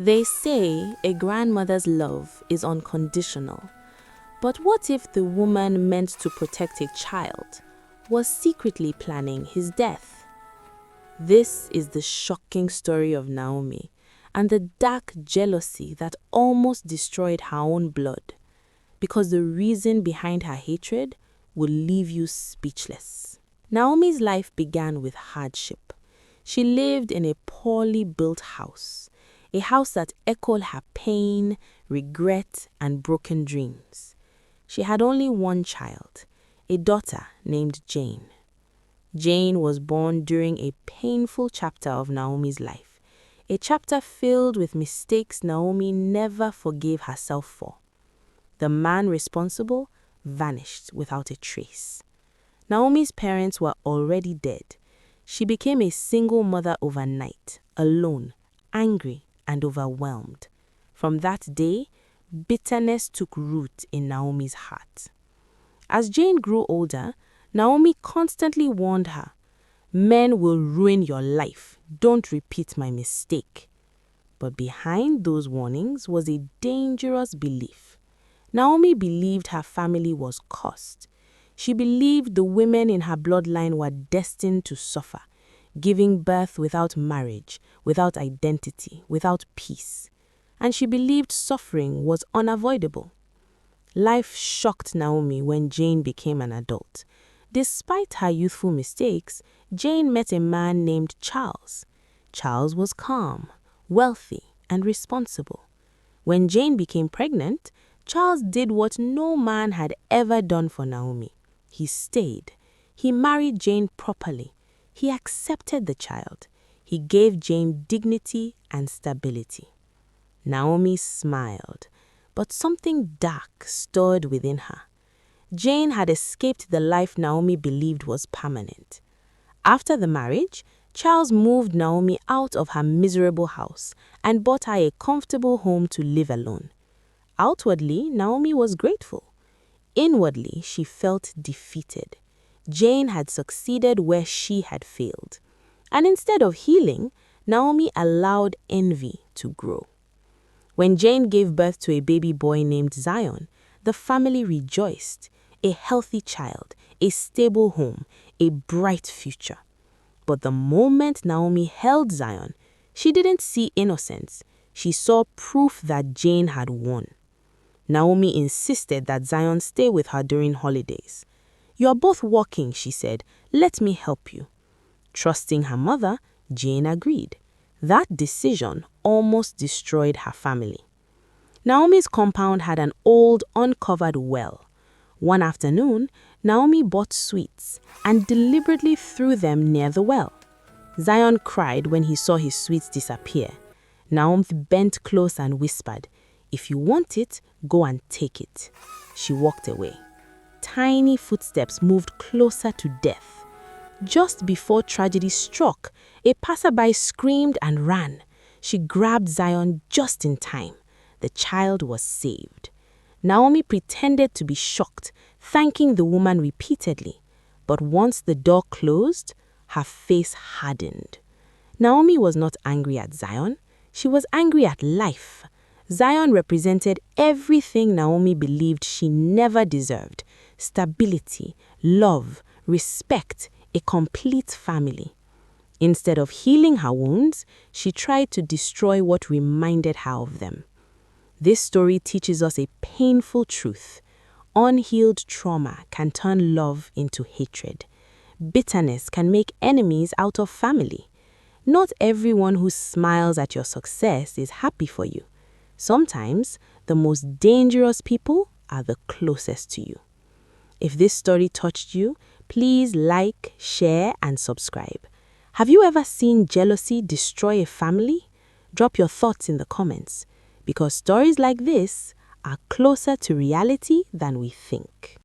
They say a grandmother's love is unconditional. But what if the woman meant to protect a child was secretly planning his death? This is the shocking story of Naomi and the dark jealousy that almost destroyed her own blood, because the reason behind her hatred will leave you speechless. Naomi's life began with hardship. She lived in a poorly built house, a house that echoed her pain, regret, and broken dreams. She had only one child, a daughter named Jane. Jane was born during a painful chapter of Naomi's life, a chapter filled with mistakes Naomi never forgave herself for. The man responsible vanished without a trace. Naomi's parents were already dead. She became a single mother overnight, alone, angry, and overwhelmed. From that day, bitterness took root in Naomi's heart. As Jane grew older, Naomi constantly warned her, "Men will ruin your life. Don't repeat my mistake." But behind those warnings was a dangerous belief. Naomi believed her family was cursed. She believed the women in her bloodline were destined to suffer, giving birth without marriage, without identity, without peace. And she believed suffering was unavoidable. Life shocked Naomi when Jane became an adult. Despite her youthful mistakes, Jane met a man named Charles. Charles was calm, wealthy, and responsible. When Jane became pregnant, Charles did what no man had ever done for Naomi. He stayed. He married Jane properly. He accepted the child. He gave Jane dignity and stability. Naomi smiled, but something dark stirred within her. Jane had escaped the life Naomi believed was permanent. After the marriage, Charles moved Naomi out of her miserable house and bought her a comfortable home to live alone. Outwardly, Naomi was grateful. Inwardly, she felt defeated. Jane had succeeded where she had failed. And instead of healing, Naomi allowed envy to grow. When Jane gave birth to a baby boy named Zion, the family rejoiced. A healthy child, a stable home, a bright future. But the moment Naomi held Zion, she didn't see innocence. She saw proof that Jane had won. Naomi insisted that Zion stay with her during holidays. "You are both working," she said. "Let me help you." Trusting her mother, Jane agreed. That decision almost destroyed her family. Naomi's compound had an old, uncovered well. One afternoon, Naomi bought sweets and deliberately threw them near the well. Zion cried when he saw his sweets disappear. Naomi bent close and whispered, "If you want it, go and take it." She walked away. Tiny footsteps moved closer to death. Just before tragedy struck, a passerby screamed and ran. She grabbed Zion just in time. The child was saved. Naomi pretended to be shocked, thanking the woman repeatedly. But once the door closed, her face hardened. Naomi was not angry at Zion. She was angry at life. Zion represented everything Naomi believed she never deserved: stability, love, respect, a complete family. Instead of healing her wounds, she tried to destroy what reminded her of them. This story teaches us a painful truth. Unhealed trauma can turn love into hatred. Bitterness can make enemies out of family. Not everyone who smiles at your success is happy for you. Sometimes, the most dangerous people are the closest to you. If this story touched you, please like, share, and subscribe. Have you ever seen jealousy destroy a family? Drop your thoughts in the comments, because stories like this are closer to reality than we think.